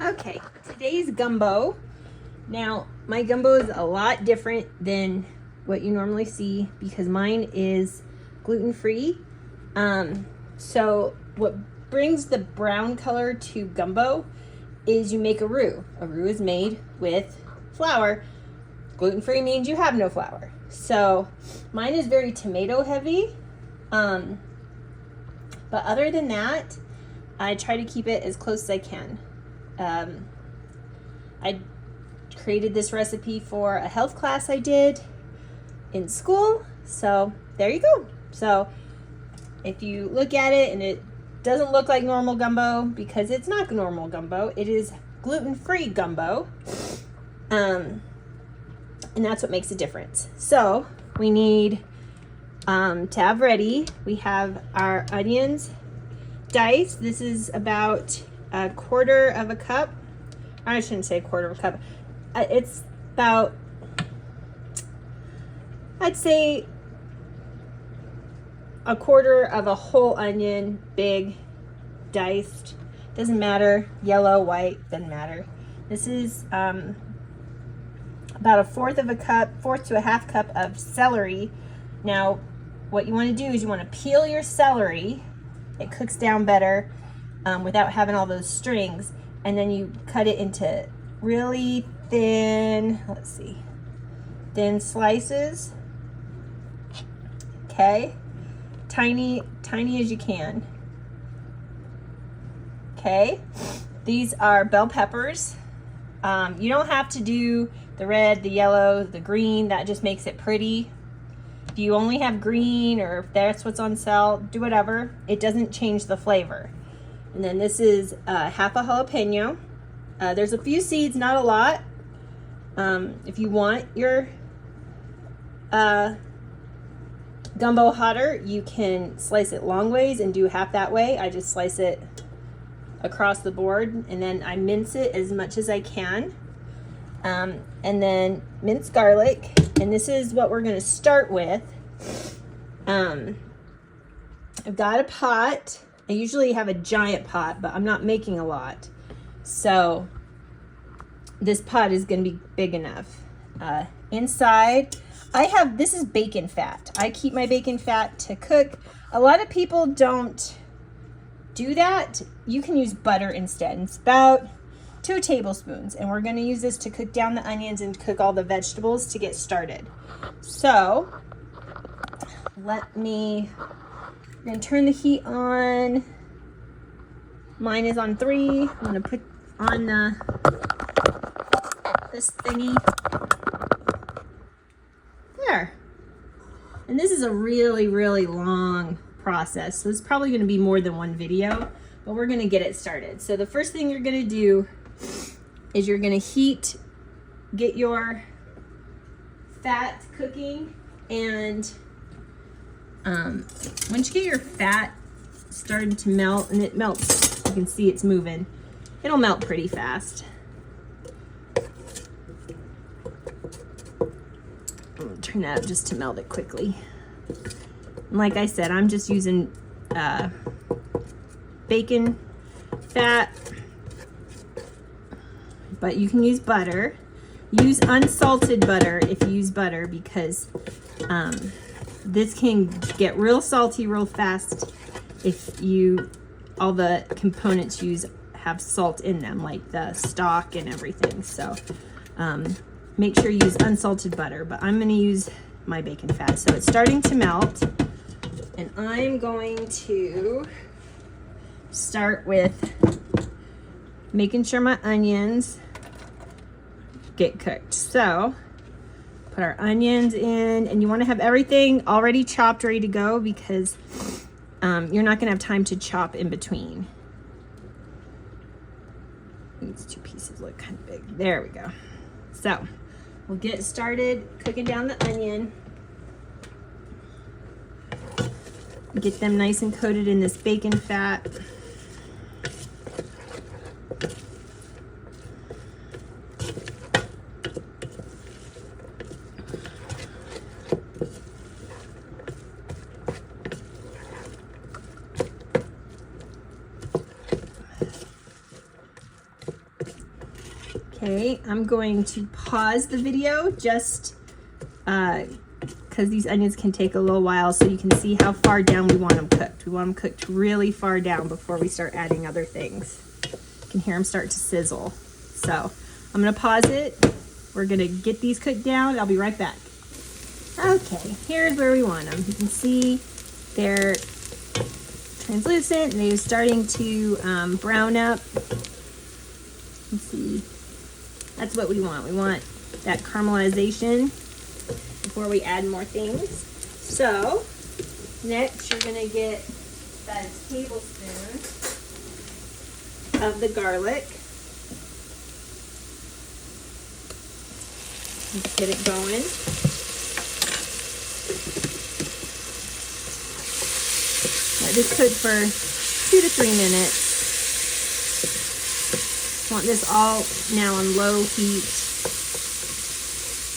Okay, today's gumbo. Now, my gumbo is a lot different than what you normally see because mine is gluten-free. So what brings the brown color to gumbo is you make a roux. A roux is made with flour. Gluten-free means you have no flour. So mine is very tomato heavy. But other than that, I try to keep it as close as I can. I created this recipe for a health class I did in school. So there you go. So if you look at it and it doesn't look like normal gumbo, because it's not normal gumbo, it is gluten-free gumbo. And that's what makes a difference. So we need to have ready, we have our onions diced. This is about a quarter of a cup. I shouldn't say a quarter of a cup. It's about, I'd say a quarter of a whole onion, big, diced. Doesn't matter, yellow, white, doesn't matter. This is about a fourth to a half cup of celery. Now, what you want to do is you want to peel your celery. It cooks down better without having all those strings. And then you cut it into really thin, thin slices. Okay, tiny as you can. Okay, these are bell peppers. You don't have to do the red, the yellow, the green. That just makes it pretty. If you only have green, or if that's what's on sale, do whatever. It doesn't change the flavor. And then this is half a jalapeno. There's a few seeds, not a lot. If you want your gumbo hotter, you can slice it long ways and do half that way. I just slice it across the board, and then I mince it as much as I can. And then minced garlic, and this is what we're going to start with. I've got a pot. I usually have a giant pot, but I'm not making a lot, so this pot is going to be big enough. Inside this is bacon fat. I keep my bacon fat to cook. A lot of people don't do that. You can use butter instead. It's about 2 tablespoons, and we're going to use this to cook down the onions and cook all the vegetables to get started. So I'm going to turn the heat on. Mine is on 3. I'm going to put on this thingy. There. And this is a really, really long process, so it's probably going to be more than one video, but we're going to get it started. So the first thing you're going to do is you're going to get your fat cooking, and once you get your fat started to melt, and it melts, you can see it's moving, it'll melt pretty fast. I'm gonna turn that up just to melt it quickly. And like I said, I'm just using bacon fat, but you can use butter. Use unsalted butter if you use butter, because this can get real salty real fast if all the components have salt in them, like the stock and everything. So make sure you use unsalted butter, but I'm going to use my bacon fat. So it's starting to melt, and I'm going to start with making sure my onions get cooked. So put our onions in, and you want to have everything already chopped, ready to go, because you're not going to have time to chop in between. These 2 pieces look kind of big. There we go. So we'll get started cooking down the onion. Get them nice and coated in this bacon fat. Okay, I'm going to pause the video just because these onions can take a little while, so you can see how far down we want them cooked. We want them cooked really far down before we start adding other things. You can hear them start to sizzle. So I'm gonna pause it. We're gonna get these cooked down. I'll be right back. Okay, here's where we want them. You can see they're translucent and they're starting to brown up. You can see, that's what we want. We want that caramelization before we add more things. So next you're gonna get about a tablespoon of the garlic. Let's get it going. Let this cook for 2 to 3 minutes. Want this all now on low heat.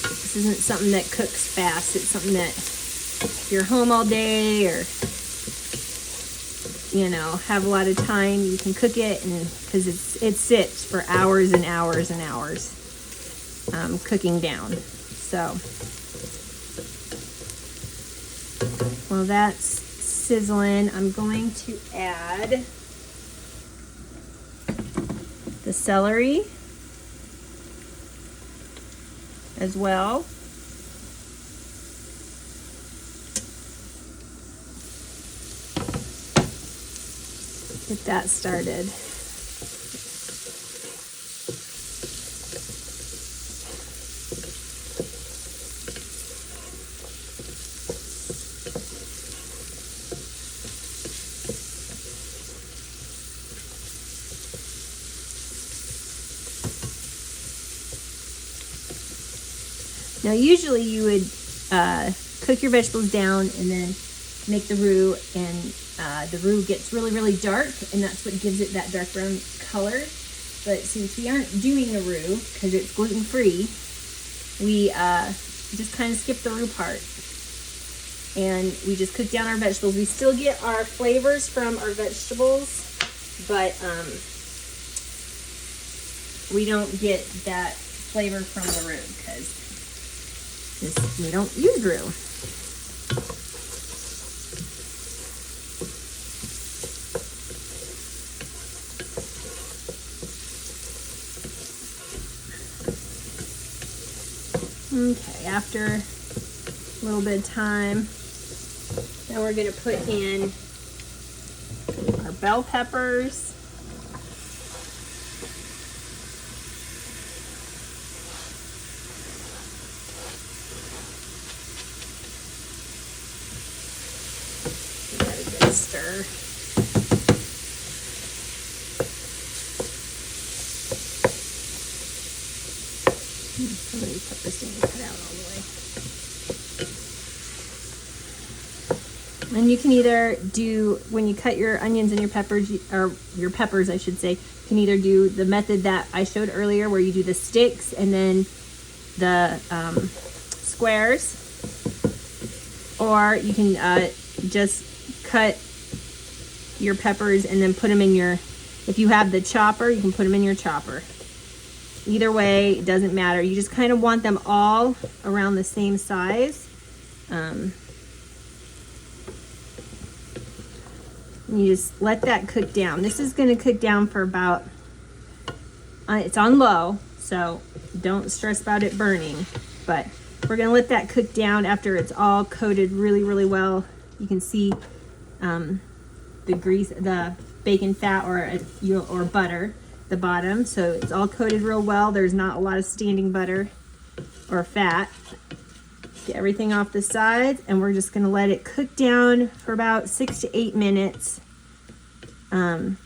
This isn't something that cooks fast. It's something that if you're home all day or, you know, have a lot of time, you can cook it, and because it sits for hours and hours and hours cooking down. So while that's sizzling, I'm going to add the celery as well. Get that started. Now usually you would cook your vegetables down and then make the roux, and the roux gets really, really dark, and that's what gives it that dark brown color. But since we aren't doing the roux because it's gluten-free, we just kind of skip the roux part. And we just cook down our vegetables. We still get our flavors from our vegetables, but we don't get that flavor from the roux because we don't use roux. Okay, after a little bit of time, now we're going to put in our bell peppers. Stir. Somebody put this in and cut out all the way. And you can either do, when you cut your onions and your peppers, or your peppers I should say, you can either do the method that I showed earlier where you do the sticks and then the squares, or you can just cut your peppers and then put them in your, if you have the chopper, you can put them in your chopper. Either way, it doesn't matter. You just kind of want them all around the same size. You just let that cook down. This is going to cook down for about, it's on low, so don't stress about it burning. But we're going to let that cook down after it's all coated really, really well. You can see the grease, the bacon fat or butter, the bottom. So it's all coated real well. There's not a lot of standing butter or fat. Get everything off the sides, and we're just going to let it cook down for about 6 to 8 minutes. You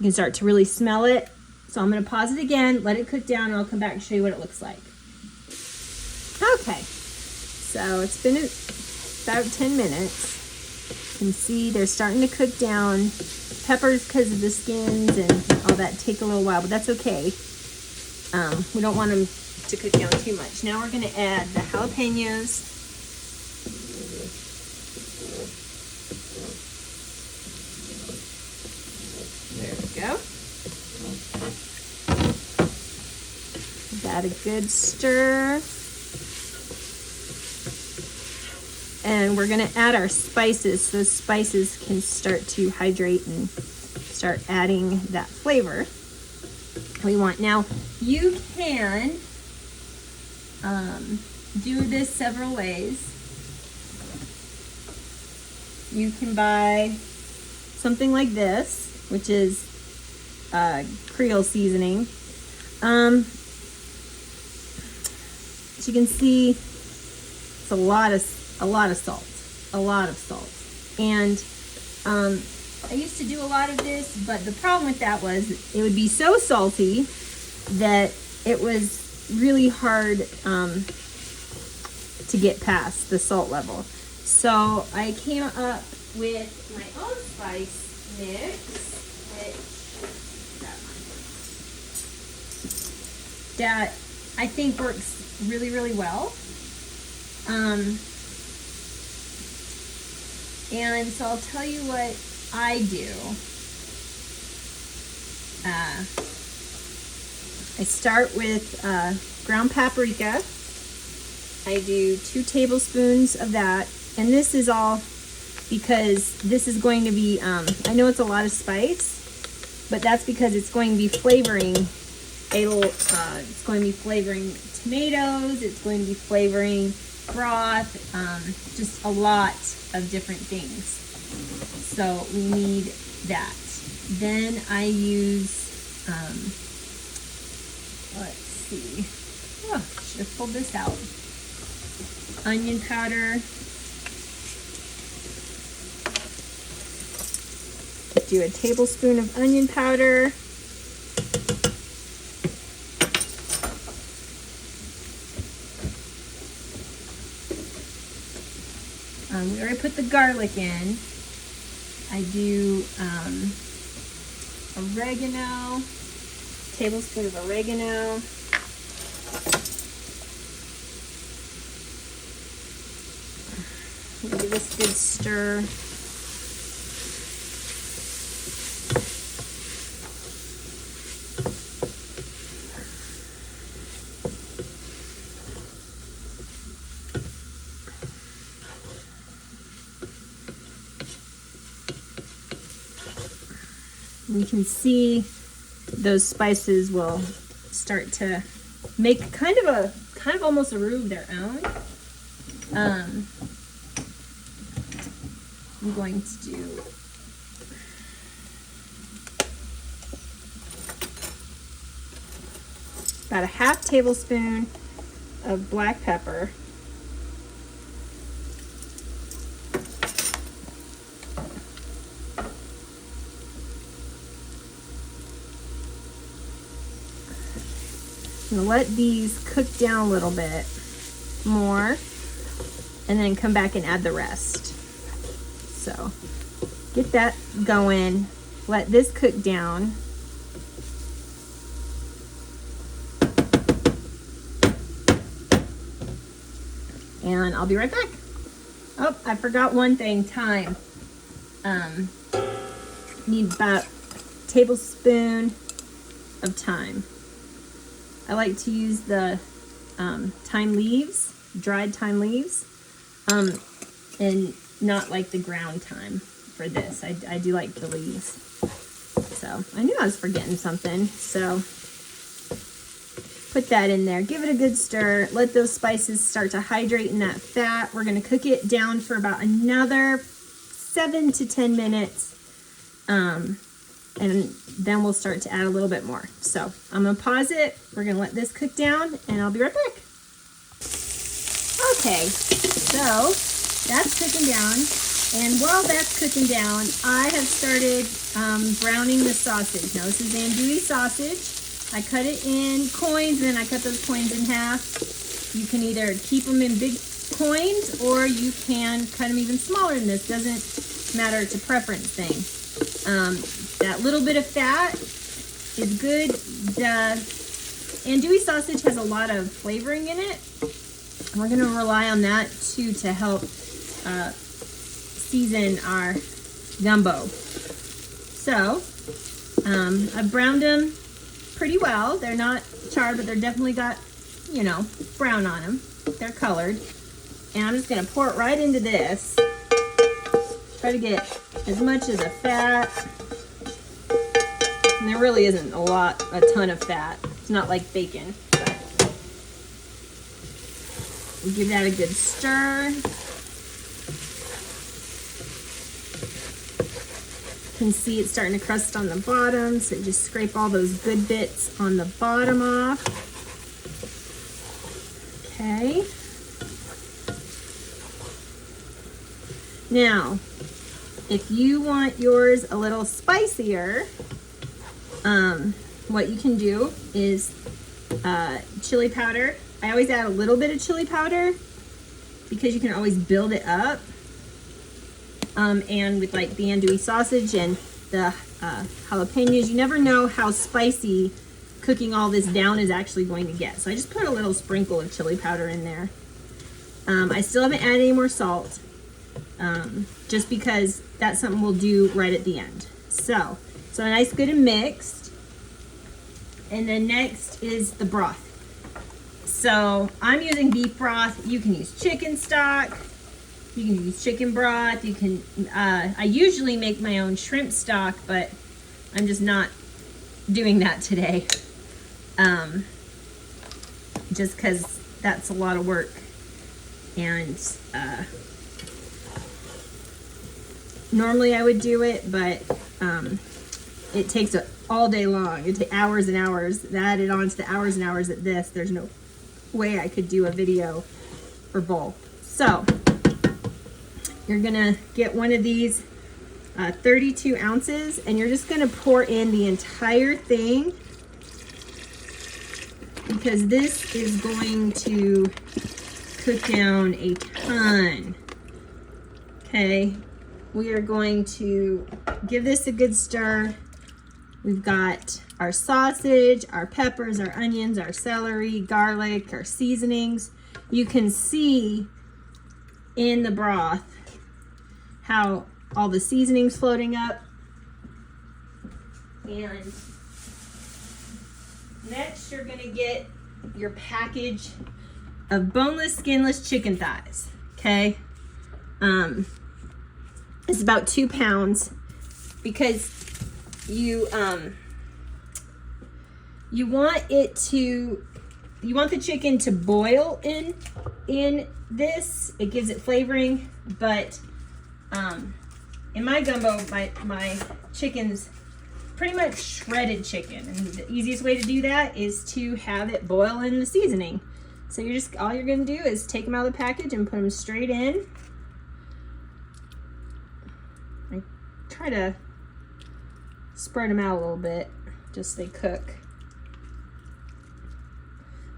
can start to really smell it. So I'm going to pause it again, let it cook down, and I'll come back and show you what it looks like. Okay, so it's been about 10 minutes. You can see they're starting to cook down. Peppers, because of the skins and all that, take a little while, but that's okay. We don't want them to cook down too much. Now we're going to add the jalapeños. There we go. add a good stir. And we're gonna add our spices so spices can start to hydrate and start adding that flavor we want. Now, you can do this several ways. You can buy something like this, which is Creole seasoning. As you can see, it's a lot of salt, and I used to do a lot of this, but the problem with that was it would be so salty that it was really hard to get past the salt level. So I came up with my own spice mix, that I think works really, really well. And so I'll tell you what I do. I start with ground paprika. I do 2 tablespoons of that. And this is all because this is going to be, I know it's a lot of spice, but that's because it's going to be flavoring it's going to be flavoring tomatoes, it's going to be flavoring broth, just a lot of different things. So we need that. Then I use, let's see, should have pulled this out. Onion powder. Do a tablespoon of onion powder. We already put the garlic in. I do oregano, tablespoon of oregano. Give this a good stir. You can see those spices will start to make kind of almost a roux of their own. I'm going to do about a half tablespoon of black pepper. I'm gonna let these cook down a little bit more and then come back and add the rest. So get that going, let this cook down. And I'll be right back. Oh, I forgot one thing, thyme. Need about a tablespoon of thyme. I like to use the thyme leaves, dried thyme leaves, and not like the ground thyme for this. I do like the leaves. So I knew I was forgetting something. So put that in there. Give it a good stir. Let those spices start to hydrate in that fat. We're going to cook it down for about another 7 to 10 minutes. And then we'll start to add a little bit more. So I'm gonna pause it. We're gonna let this cook down and I'll be right back. Okay, so that's cooking down. And while that's cooking down, I have started browning the sausage. Now this is andouille sausage. I cut it in coins and then I cut those coins in half. You can either keep them in big coins or you can cut them even smaller than this. Doesn't matter, it's a preference thing. That little bit of fat is good. The andouille sausage has a lot of flavoring in it. We're going to rely on that too to help season our gumbo. So I've browned them pretty well. They're not charred, but they're definitely got, you know, brown on them. They're colored. And I'm just gonna pour it right into this. Try to get as much of the fat. And there really isn't a ton of fat. It's not like bacon. But give that a good stir. You can see it's starting to crust on the bottom, so just scrape all those good bits on the bottom off. Okay. Now, if you want yours a little spicier, what you can do is chili powder. I always add a little bit of chili powder because you can always build it up. And with like the andouille sausage and the jalapeños, you never know how spicy cooking all this down is actually going to get. So I just put a little sprinkle of chili powder in there. I still haven't added any more salt, just because that's something we'll do right at the end. So a nice good and mixed. And then next is the broth. So I'm using beef broth. You can use chicken stock. You can use chicken broth. You can, I usually make my own shrimp stock, but I'm just not doing that today. Just because that's a lot of work. And normally I would do it, but it takes all day long. It takes hours and hours. Added on to the hours and hours at this, there's no way I could do a video for both. So you're gonna get one of these 32 ounces, and you're just gonna pour in the entire thing, because this is going to cook down a ton. Okay, we are going to give this a good stir. We've got our sausage, our peppers, our onions, our celery, garlic, our seasonings. You can see in the broth how all the seasonings floating up. And next you're gonna get your package of boneless, skinless chicken thighs, okay? It's about 2 pounds, because you want the chicken to boil in this. It gives it flavoring, but in my gumbo, my chicken's pretty much shredded chicken, and the easiest way to do that is to have it boil in the seasoning. So all you're gonna do is take them out of the package and put them straight in. I try to spread them out a little bit, just so they cook.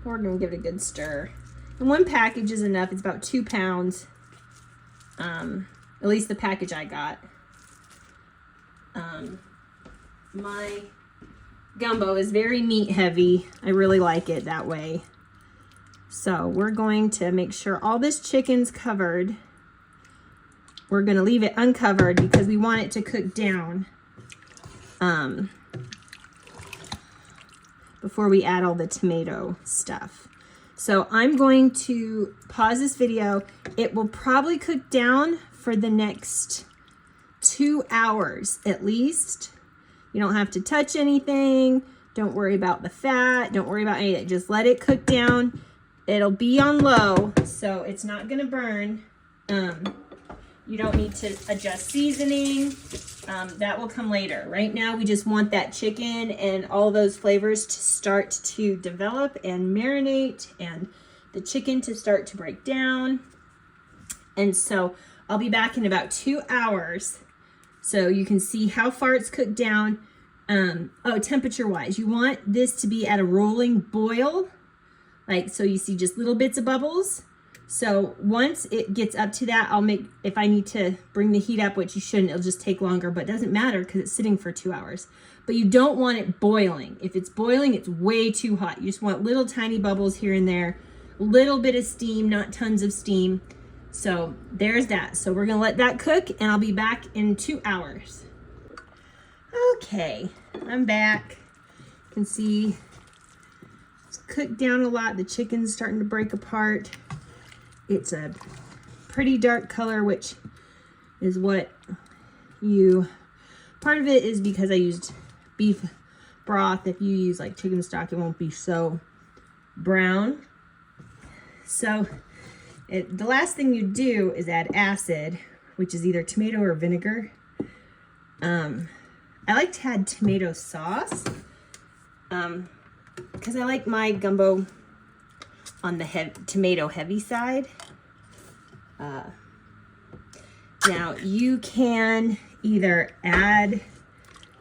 We're gonna give it a good stir. And 1 package is enough. It's about 2 pounds. At least the package I got. My gumbo is very meat heavy. I really like it that way. So we're going to make sure all this chicken's covered. We're gonna leave it uncovered because we want it to cook down before we add all the tomato stuff. So I'm going to pause this video. It will probably cook down for the next 2 hours at least. You don't have to touch anything. Don't worry about the fat. Don't worry about anything. Just let it cook down. It'll be on low, so it's not gonna burn. You don't need to adjust seasoning. That will come later. Right now, we just want that chicken and all those flavors to start to develop and marinate, and the chicken to start to break down. And so I'll be back in about 2 hours, so you can see how far it's cooked down. Temperature wise, you want this to be at a rolling boil, like, so you see just little bits of bubbles. So once it gets up to that, if I need to bring the heat up, which you shouldn't, it'll just take longer, but it doesn't matter because it's sitting for 2 hours. But you don't want it boiling. If it's boiling, it's way too hot. You just want little tiny bubbles here and there, a little bit of steam, not tons of steam. So there's that. So we're gonna let that cook, and I'll be back in 2 hours. Okay, I'm back. You can see cooked down a lot. The chicken's starting to break apart. It's a pretty dark color, which is what part of it is because I used beef broth. If you use like chicken stock, it won't be so brown. So the last thing you do is add acid, which is either tomato or vinegar. I like to add tomato sauce because I like my gumbo on the tomato heavy side. Now you can either add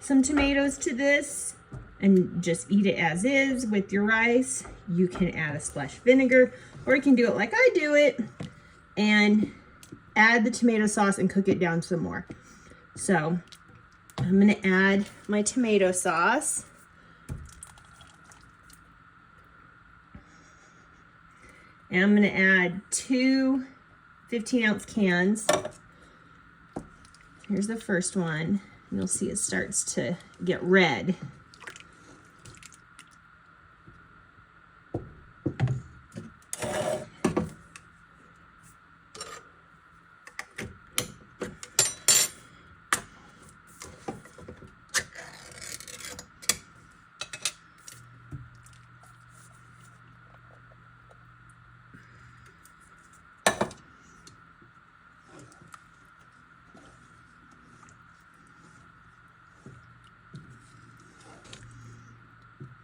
some tomatoes to this and just eat it as is with your rice. You can add a splash of vinegar, or you can do it like I do it and add the tomato sauce and cook it down some more. So I'm gonna add my tomato sauce. And I'm gonna add 2 15-ounce cans. Here's the first one. You'll see it starts to get red.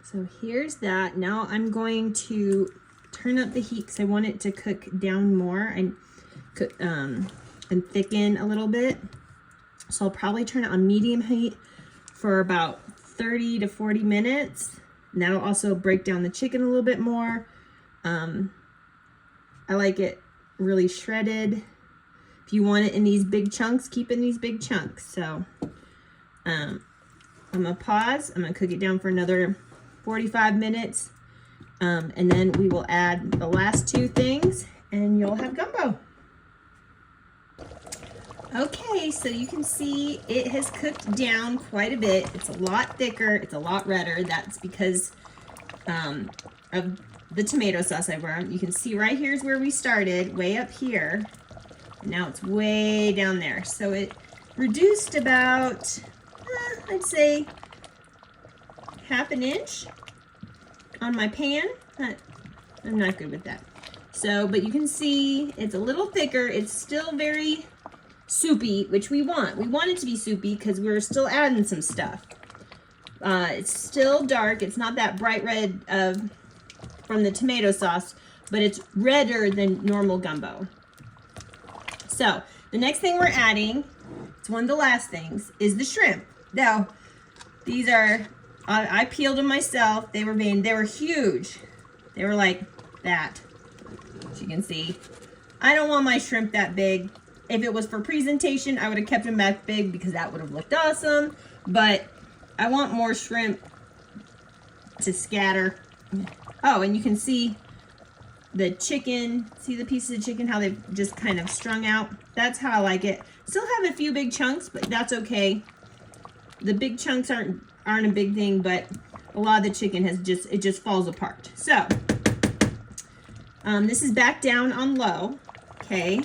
So here's that. Now I'm going to turn up the heat because I want it to cook down more and thicken a little bit. So I'll probably turn it on medium heat for about 30 to 40 minutes. And that'll also break down the chicken a little bit more. I like it really shredded. If you want it in these big chunks, keep it in these big chunks. So I'm gonna pause. I'm gonna cook it down for another 45 minutes, and then we will add the last 2 things and you'll have gumbo. Okay, so you can see it has cooked down quite a bit. It's a lot thicker, it's a lot redder. That's because of the tomato sauce I burned. You can see right here is where we started, way up here. Now it's way down there. So it reduced about, I'd say, 1/2 inch on my pan. I'm not good with that. So, but you can see it's a little thicker. It's still very soupy, which we want. We want it to be soupy because we're still adding some stuff. It's still dark. It's not that bright red from the tomato sauce, but it's redder than normal gumbo. So the next thing we're adding, it's one of the last things, is the shrimp. Now, these are, I peeled them myself. They were huge. They were like that, as you can see. I don't want my shrimp that big. If it was for presentation, I would have kept them that big because that would have looked awesome. But I want more shrimp to scatter. Oh, and you can see the chicken. See the pieces of chicken, how they've just kind of strung out? That's how I like it. Still have a few big chunks, but that's okay. The big chunks aren't a big thing, but a lot of the chicken has just falls apart. So this is back down on low, okay?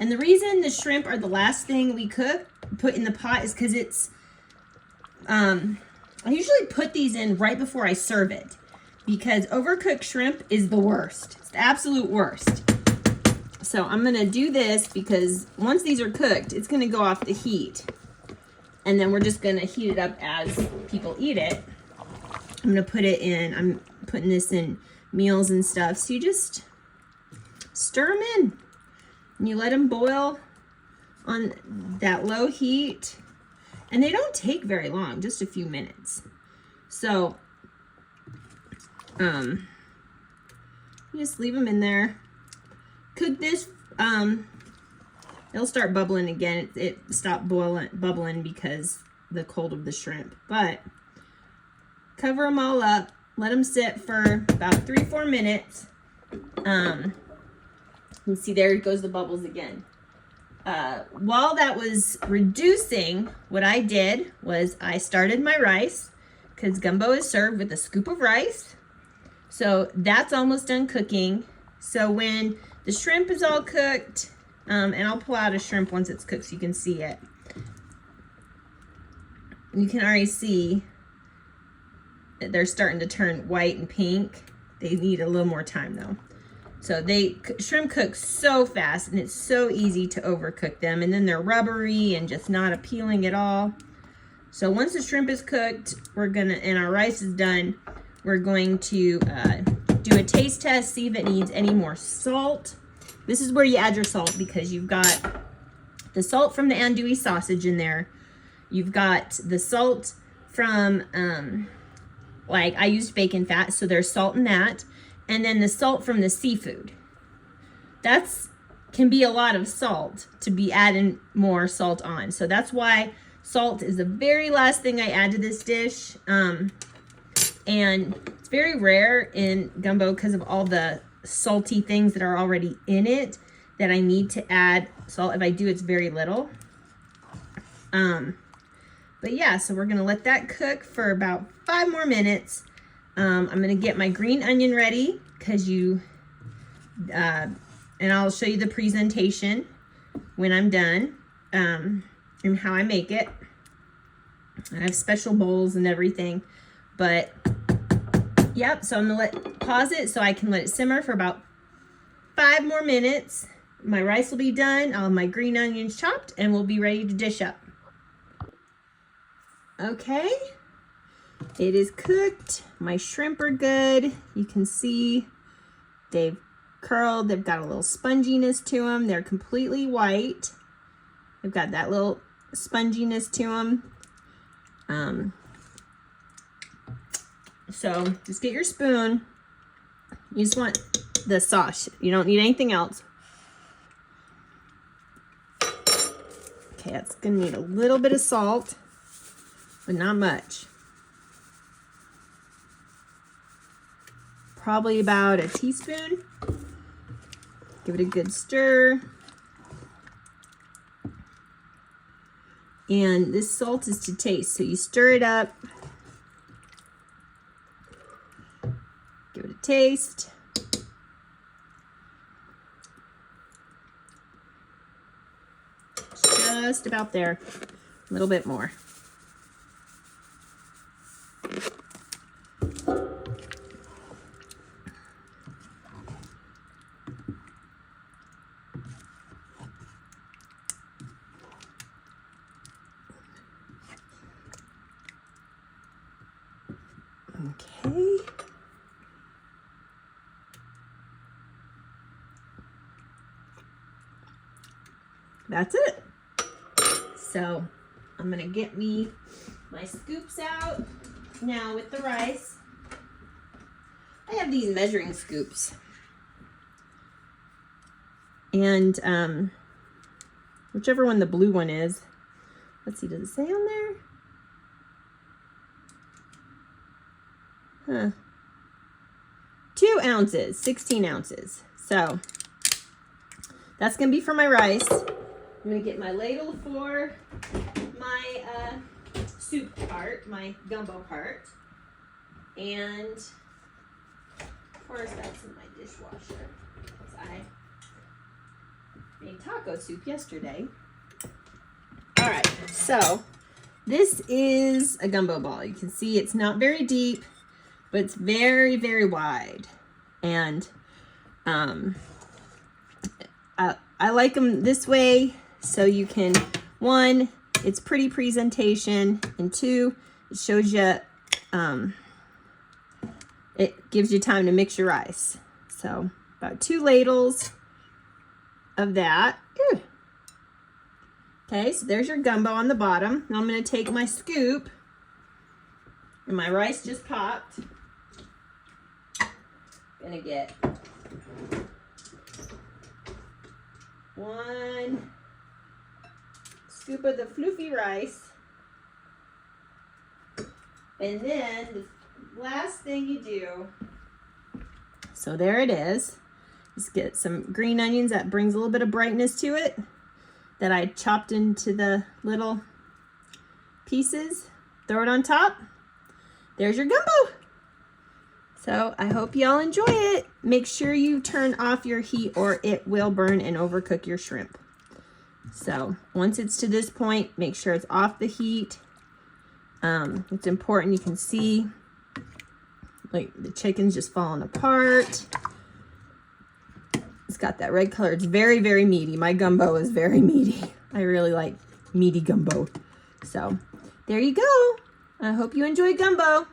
And the reason the shrimp are the last thing we put in the pot is because it's, I usually put these in right before I serve it because overcooked shrimp is the worst. It's the absolute worst. So I'm gonna do this because once these are cooked, it's gonna go off the heat. And then we're just gonna heat it up as people eat it. I'm gonna put it in, I'm putting this in meals and stuff. So you just stir them in. And you let them boil on that low heat. And they don't take very long, just a few minutes. So, you just leave them in there. Cook this, it'll start bubbling again. It stopped bubbling because the cold of the shrimp. But cover them all up. Let them sit for about 3-4 minutes. You can see there goes the bubbles again. While that was reducing, what I did was I started my rice because gumbo is served with a scoop of rice, So that's almost done cooking. So when the shrimp is all cooked, and I'll pull out a shrimp once it's cooked so you can see it. You can already see that they're starting to turn white and pink. They need a little more time though. So shrimp cook so fast, and it's so easy to overcook them, and then they're rubbery and just not appealing at all. So once the shrimp is cooked, and our rice is done, we're going to do a taste test, see if it needs any more salt. This is where you add your salt, because you've got the salt from the andouille sausage in there. You've got the salt from, like I used bacon fat, so there's salt in that. And then the salt from the seafood. Can be a lot of salt to be adding more salt on. So that's why salt is the very last thing I add to this dish. And it's very rare in gumbo because of all the salty things that are already in it that I need to add salt. If I do, it's very little. But yeah, so we're gonna let that cook for about 5 more minutes. I'm gonna get my green onion ready because and I'll show you the presentation when I'm done, and how I make it. I have special bowls and everything, but yep, so I'm gonna pause it so I can let it simmer for about 5 more minutes. My rice will be done, I'll have my green onions chopped, and we'll be ready to dish up. Okay, it is cooked. My shrimp are good. You can see they've curled. They've got a little sponginess to them. They're completely white. They've got that little sponginess to them. So just get your spoon. You just want the sauce. You don't need anything else. Okay, that's gonna need a little bit of salt, but not much. Probably about a teaspoon. Give it a good stir. And this salt is to taste, so you stir it up. Give it a taste. Just about there. A little bit more. Okay. That's it. So I'm gonna get me my scoops out now with the rice. I have these measuring scoops. And whichever one the blue one is. Let's see, does it say on there? Huh. 2 ounces, 16 ounces. So that's gonna be for my rice. I'm gonna get my ladle for my soup part, my gumbo part. And of course that's in my dishwasher, because I made taco soup yesterday. All right, so this is a gumbo ball. You can see it's not very deep, but it's very, very wide. And I like them this way, so you can, 1, it's pretty presentation, and 2, it shows you, it gives you time to mix your rice. So about 2 ladles of that. Ew. Okay, so there's your gumbo on the bottom. Now I'm gonna take my scoop, and my rice just popped. Gonna get 1 scoop of the floofy rice. And then the last thing you do, so there it is. Just get some green onions. That brings a little bit of brightness to it, that I chopped into the little pieces. Throw it on top. There's your gumbo. So I hope y'all enjoy it. Make sure you turn off your heat or it will burn and overcook your shrimp. So once it's to this point, make sure it's off the heat. It's important. You can see like the chicken's just falling apart. It's got that red color. It's very, very meaty. My gumbo is very meaty. I really like meaty gumbo. So there you go. I hope you enjoy gumbo.